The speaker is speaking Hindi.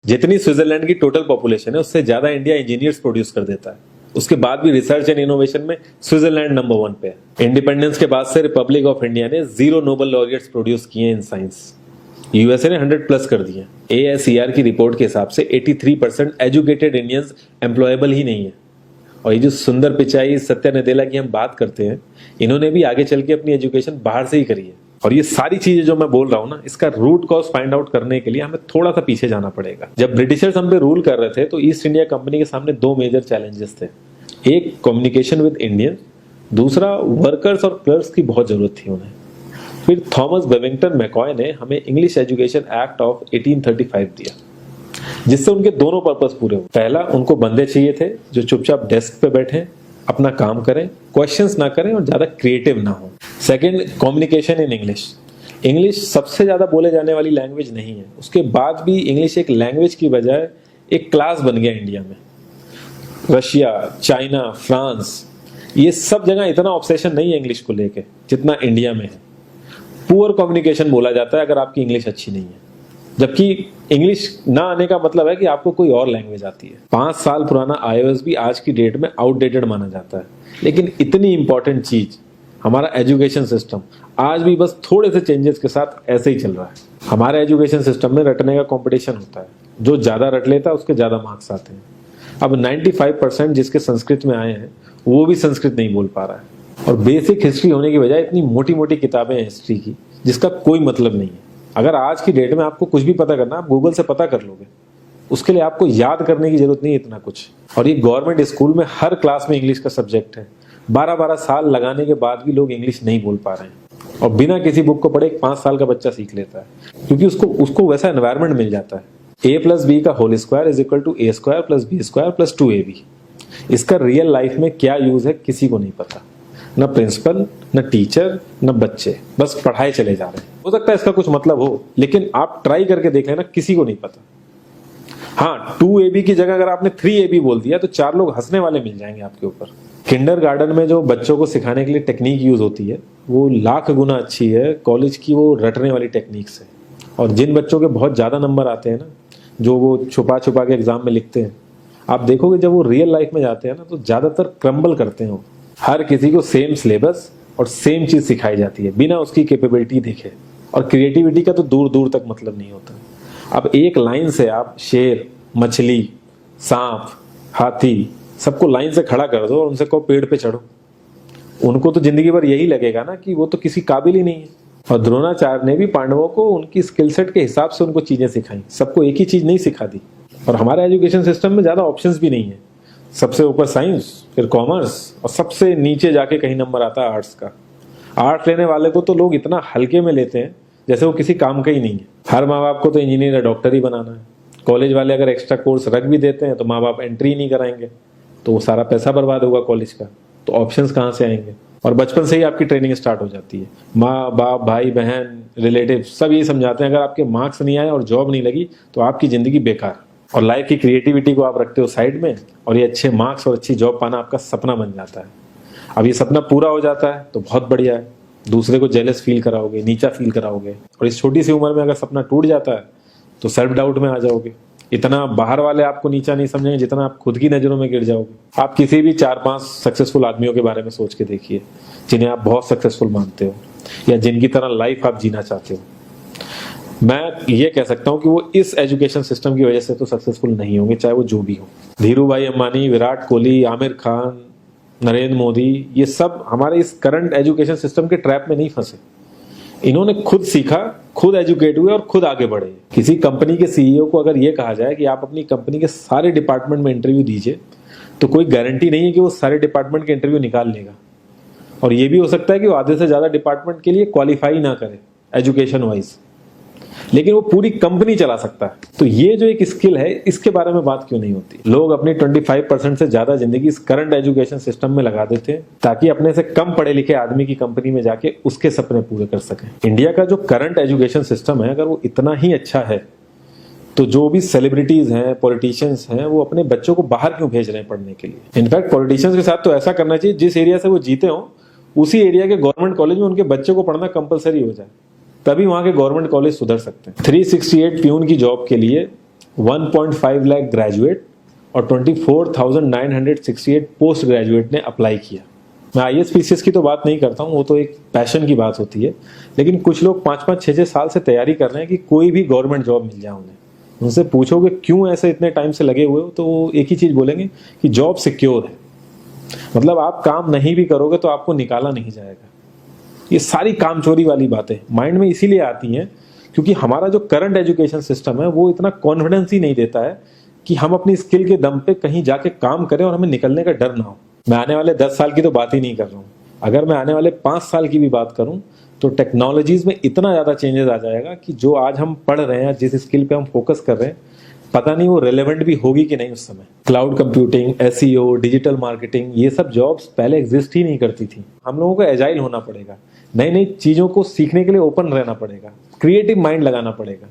जितनी स्विट्जरलैंड की टोटल पॉपुलेशन है उससे ज्यादा इंडिया इंजीनियर्स प्रोड्यूस कर देता है। उसके बाद भी रिसर्च एंड इनोवेशन में स्विट्जरलैंड नंबर 1 पे है। इंडिपेंडेंस के बाद से रिपब्लिक ऑफ इंडिया ने 0 नोबेल लॉरियट्स प्रोड्यूस किए इन साइंस। यूएसए ने 100 प्लस कर दिए। ASER की रिपोर्ट के हिसाब से 83% एजुकेटेड इंडियंस एम्प्लॉयबल ही नहीं है। और ये जो सुंदर पिचाई, सत्या नदेला की हम बात करते हैं, इन्होंने भी आगे चल के अपनी एजुकेशन बाहर से ही करी है। और ये सारी चीजें जो मैं बोल रहा हूँ ना, इसका रूट कॉज फाइंड आउट करने के लिए हमें थोड़ा सा पीछे जाना पड़ेगा। जब ब्रिटिशर्स हम पे रूल कर रहे थे तो ईस्ट इंडिया कंपनी के सामने 2 मेजर चैलेंजेस थे। एक कम्युनिकेशन विद इंडियन, दूसरा वर्कर्स और क्लर्क्स की बहुत जरूरत थी उन्हें। फिर थॉमस बेविंगटन मैकॉय ने हमें इंग्लिश एजुकेशन एक्ट ऑफ 1835 दिया, जिससे उनके दोनों पर्पस पूरे हुए। पहला, उनको बंदे चाहिए थे जो चुपचाप डेस्क पे बैठे, अपना काम करें, क्वेश्चंस ना करें और ज्यादा क्रिएटिव ना हो। Second, communication in English. English सबसे ज्यादा बोले जाने वाली लैंग्वेज नहीं है, उसके बाद भी इंग्लिश एक लैंग्वेज की बजाय एक क्लास बन गया इंडिया में। रशिया, चाइना, फ्रांस, ये सब जगह इतना ऑब्सेशन नहीं है इंग्लिश को लेके जितना इंडिया में है। पुअर कम्युनिकेशन बोला जाता है अगर आपकी इंग्लिश अच्छी नहीं है, जबकि इंग्लिश ना आने का मतलब है कि आपको कोई और लैंग्वेज आती है। 5 साल पुराना iOS भी आज की डेट में आउटडेटेड माना जाता है। लेकिन इतनी इंपॉर्टेंट चीज हमारा एजुकेशन सिस्टम आज भी बस थोड़े से चेंजेस के साथ ऐसे ही चल रहा है। हमारे एजुकेशन सिस्टम में रटने का कंपटीशन होता है, जो ज्यादा रट लेता है उसके ज्यादा मार्क्स आते हैं। अब 95% जिसके संस्कृत में आए हैं वो भी संस्कृत नहीं बोल पा रहा है। और बेसिक हिस्ट्री होने की बजाय इतनी मोटी मोटी किताबें हैं हिस्ट्री की जिसका कोई मतलब नहीं है। अगर आज की डेट में आपको कुछ भी पता करना, आप गूगल से पता कर लोगे, उसके लिए आपको याद करने की जरूरत नहीं है इतना कुछ। और ये गवर्नमेंट स्कूल में हर क्लास में इंग्लिश का सब्जेक्ट है। 12-12 साल लगाने के बाद भी लोग इंग्लिश नहीं बोल पा रहे हैं। और बिना किसी बुक को पढ़े 5 साल का बच्चा सीख लेता है, क्योंकि उसको वैसा एनवायरमेंट मिल जाता है। A+B का whole square is equal to A² + B² + 2AB। इसका रियल लाइफ में क्या यूज है किसी को नहीं पता, न प्रिंसिपल, न टीचर, न बच्चे, बस पढ़ाई चले जा रहे हैं। हो सकता है इसका कुछ मतलब हो, लेकिन आप ट्राई करके देख लेना, किसी को नहीं पता। हाँ, 2AB की जगह अगर आपने 3AB बोल दिया तो 4 लोग हंसने वाले मिल जाएंगे आपके ऊपर। किंडरगार्टन में जो बच्चों को सिखाने के लिए टेक्निक यूज होती है वो लाख गुना अच्छी है कॉलेज की वो रटने वाली टेक्निक से। और जिन बच्चों के बहुत ज्यादा नंबर आते हैं ना, जो वो छुपा छुपा के एग्जाम में लिखते हैं, आप देखोगे जब वो रियल लाइफ में जाते हैं ना तो ज्यादातर क्रम्बल करते हैं वो। हर किसी को सेम सिलेबस और सेम चीज सिखाई जाती है बिना उसकी कैपेबिलिटी देखे। और क्रिएटिविटी का तो दूर दूर तक मतलब नहीं होता। अब एक लाइन से आप शेर, मछली, सांप, हाथी सबको लाइन से खड़ा कर दो और उनसे कहो पेड़ पे चढ़ो, उनको तो जिंदगी भर यही लगेगा ना कि वो तो किसी काबिल ही नहीं है। और द्रोणाचार्य ने भी पांडवों को उनकी स्किल सेट के हिसाब से उनको चीजें सिखाई, सबको एक ही चीज नहीं सिखा दी। और हमारे एजुकेशन सिस्टम में ज्यादा ऑप्शंस भी नहीं है। सबसे ऊपर साइंस, फिर कॉमर्स, और सबसे नीचे जाके कहीं नंबर आता है आर्ट्स का। आर्ट्स लेने वाले को तो लोग इतना हल्के में लेते हैं जैसे वो किसी काम का ही नहीं है। हर माँ बाप को तो इंजीनियर या डॉक्टर ही बनाना है। कॉलेज वाले अगर एक्स्ट्रा कोर्स रख भी देते हैं तो माँ बाप एंट्री नहीं कराएंगे, तो वो सारा पैसा बर्बाद होगा कॉलेज का। तो ऑप्शंस कहाँ से आएंगे? और बचपन से ही आपकी ट्रेनिंग स्टार्ट हो जाती है। माँ बाप, भाई बहन, रिलेटिव सब यही समझाते हैं अगर आपके मार्क्स नहीं आए और जॉब नहीं लगी तो आपकी जिंदगी बेकार। और लाइफ की क्रिएटिविटी को आप रखते हो साइड में, और ये अच्छे मार्क्स और अच्छी जॉब पाना आपका सपना बन जाता है। अब ये सपना पूरा हो जाता है तो बहुत बढ़िया है, दूसरे को जेलस फील कराओगे, नीचा फील कराओगे। और इस छोटी सी उम्र में अगर सपना टूट जाता है तो सेल्फ डाउट में आ जाओगे। इतना बाहर वाले आपको नीचा नहीं समझेंगे जितना आप खुद की नजरों में गिर जाओगे। आप किसी भी 4-5 सक्सेसफुल आदमियों के बारे में सोच के देखिए जिन्हें आप बहुत सक्सेसफुल मानते हो या जिनकी तरह लाइफ आप जीना चाहते हो। मैं ये कह सकता हूं कि वो इस एजुकेशन सिस्टम की वजह से तो सक्सेसफुल नहीं होंगे, चाहे वो जो भी हो। धीरू भाई अंबानी, विराट कोहली, आमिर खान, नरेंद्र मोदी, ये सब हमारे इस करंट एजुकेशन सिस्टम के ट्रैप में नहीं फंसे। इन्होंने खुद सीखा, खुद एजुकेट हुए और खुद आगे बढ़े। किसी कंपनी के सीईओ को अगर ये कहा जाए कि आप अपनी कंपनी के सारे डिपार्टमेंट में इंटरव्यू दीजिए, तो कोई गारंटी नहीं है कि वो सारे डिपार्टमेंट के इंटरव्यू निकाल लेगा। और ये भी हो सकता है कि वो आधे से ज्यादा डिपार्टमेंट के लिए क्वालिफाई ना करे एजुकेशन वाइज, लेकिन वो पूरी कंपनी चला सकता है। तो ये जो एक स्किल है, इसके बारे में बात क्यों नहीं होती? लोग अपनी 25% से ज्यादा जिंदगी इस करंट एजुकेशन सिस्टम में लगा देते हैं ताकि अपने से कम पढ़े लिखे आदमी की कंपनी में जाके उसके सपने पूरे कर सकें। इंडिया का जो करंट एजुकेशन सिस्टम है, अगर वो इतना ही अच्छा है तो जो भी सेलिब्रिटीज हैं, पॉलिटिशियंस हैं, वो अपने बच्चों को बाहर क्यों भेज रहे हैं पढ़ने के लिए? इनफैक्ट पॉलिटिशियंस के साथ तो ऐसा करना चाहिए, जिस एरिया से वो जीते हो उसी एरिया के गवर्नमेंट कॉलेज में उनके बच्चे को पढ़ना कंपलसरी हो जाए, तभी वहां के गवर्नमेंट कॉलेज सुधर सकते हैं। 368 प्यून की जॉब के लिए 1.5 लाख ग्रेजुएट और 24,968 पोस्ट ग्रेजुएट ने अप्लाई किया। मैं IAS PCS की तो बात नहीं करता हूँ, वो तो एक पैशन की बात होती है, लेकिन कुछ लोग 5-5, 6-6 साल से तैयारी कर रहे हैं कि कोई भी गवर्नमेंट जॉब मिल जाए उन्हें। उनसे पूछोगे क्यों ऐसे इतने टाइम से लगे हुए हो, तो वो एक ही चीज़ बोलेंगे कि जॉब सिक्योर है। मतलब आप काम नहीं भी करोगे तो आपको निकाला नहीं जाएगा। ये सारी कामचोरी वाली बातें माइंड में इसीलिए आती हैं क्योंकि हमारा जो करंट एजुकेशन सिस्टम है वो इतना कॉन्फिडेंस ही नहीं देता है कि हम अपनी स्किल के दम पे कहीं जाके काम करें और हमें निकलने का डर ना हो। मैं आने वाले 10 साल की तो बात ही नहीं कर रहा हूँ, अगर मैं आने वाले 5 साल की भी बात करूँ तो टेक्नोलॉजीज में इतना ज़्यादा चेंजेस आ जाएगा कि जो आज हम पढ़ रहे हैं, जिस स्किल पे हम फोकस कर रहे हैं, पता नहीं वो रेलेवेंट भी होगी कि नहीं उस समय। Cloud computing, SEO, digital marketing, ये सब जॉब्स पहले एग्जिस्ट ही नहीं करती थी। हम लोगों को एजाइल होना पड़ेगा, नई नई चीज़ों को सीखने के लिए ओपन रहना पड़ेगा, क्रिएटिव माइंड लगाना पड़ेगा।